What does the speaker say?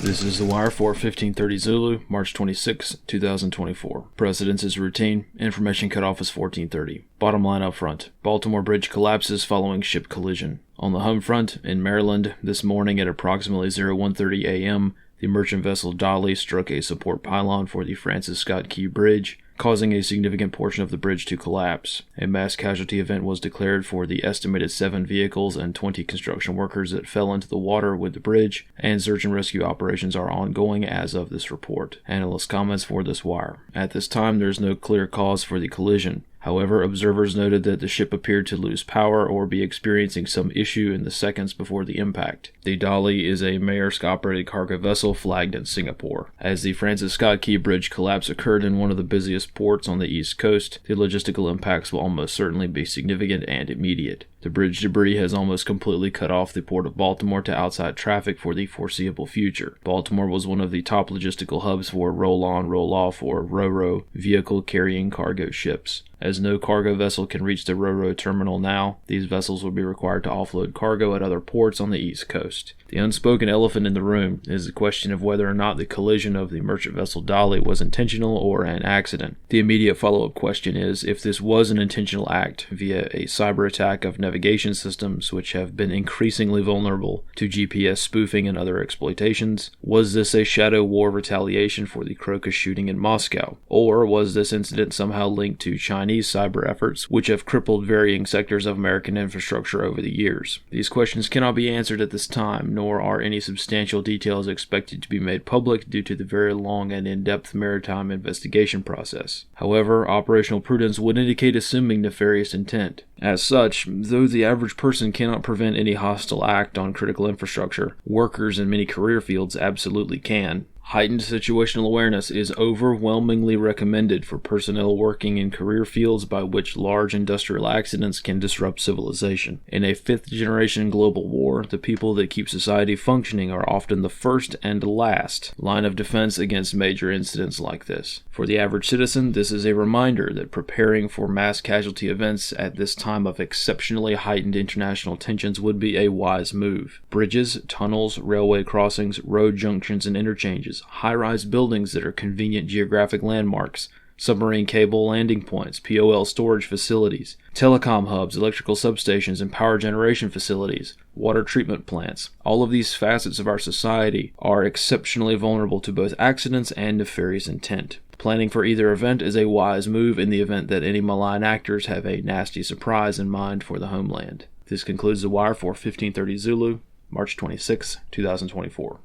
This is The Wire for 1530 Zulu, March 26, 2024. Precedence is routine. Information cutoff is 1430. Bottom line up front. Baltimore Bridge collapses following ship collision. On the home front, in Maryland, this morning at approximately 0130 a.m., the merchant vessel Dolly struck a support pylon for the Francis Scott Key Bridge, causing a significant portion of the bridge to collapse. A mass casualty event was declared for the estimated 7 vehicles and 20 construction workers that fell into the water with the bridge, and search and rescue operations are ongoing as of this report. Analyst comments for this wire. At this time, there is no clear cause for the collision. However, observers noted that the ship appeared to lose power or be experiencing some issue in the seconds before the impact. The Dolly is a Maersk-operated cargo vessel flagged in Singapore. As the Francis Scott Key Bridge collapse occurred in one of the busiest ports on the East Coast, the logistical impacts will almost certainly be significant and immediate. The bridge debris has almost completely cut off the port of Baltimore to outside traffic for the foreseeable future. Baltimore was one of the top logistical hubs for roll-on, roll-off, or ro-ro vehicle-carrying cargo ships. As no cargo vessel can reach the ro-ro terminal now, these vessels will be required to offload cargo at other ports on the East Coast. The unspoken elephant in the room is the question of whether or not the collision of the merchant vessel Dolly was intentional or an accident. The immediate follow-up question is, if this was an intentional act via a cyber attack of navigation systems which have been increasingly vulnerable to GPS spoofing and other exploitations, was this a shadow war retaliation for the Crocus shooting in Moscow? Or was this incident somehow linked to Chinese cyber efforts which have crippled varying sectors of American infrastructure over the years? These questions cannot be answered at this time, nor are any substantial details expected to be made public due to the very long and in-depth maritime investigation process. However, operational prudence would indicate assuming nefarious intent. As such, though the average person cannot prevent any hostile act on critical infrastructure, workers in many career fields absolutely can. Heightened situational awareness is overwhelmingly recommended for personnel working in career fields by which large industrial accidents can disrupt civilization. In a fifth-generation global war, the people that keep society functioning are often the first and last line of defense against major incidents like this. For the average citizen, this is a reminder that preparing for mass casualty events at this time of exceptionally heightened international tensions would be a wise move. Bridges, tunnels, railway crossings, road junctions and interchanges, high-rise buildings that are convenient geographic landmarks, submarine cable landing points, POL storage facilities, telecom hubs, electrical substations, and power generation facilities, water treatment plants. All of these facets of our society are exceptionally vulnerable to both accidents and nefarious intent. Planning for either event is a wise move in the event that any malign actors have a nasty surprise in mind for the homeland. This concludes The Wire for 1530 Zulu, March 26, 2024.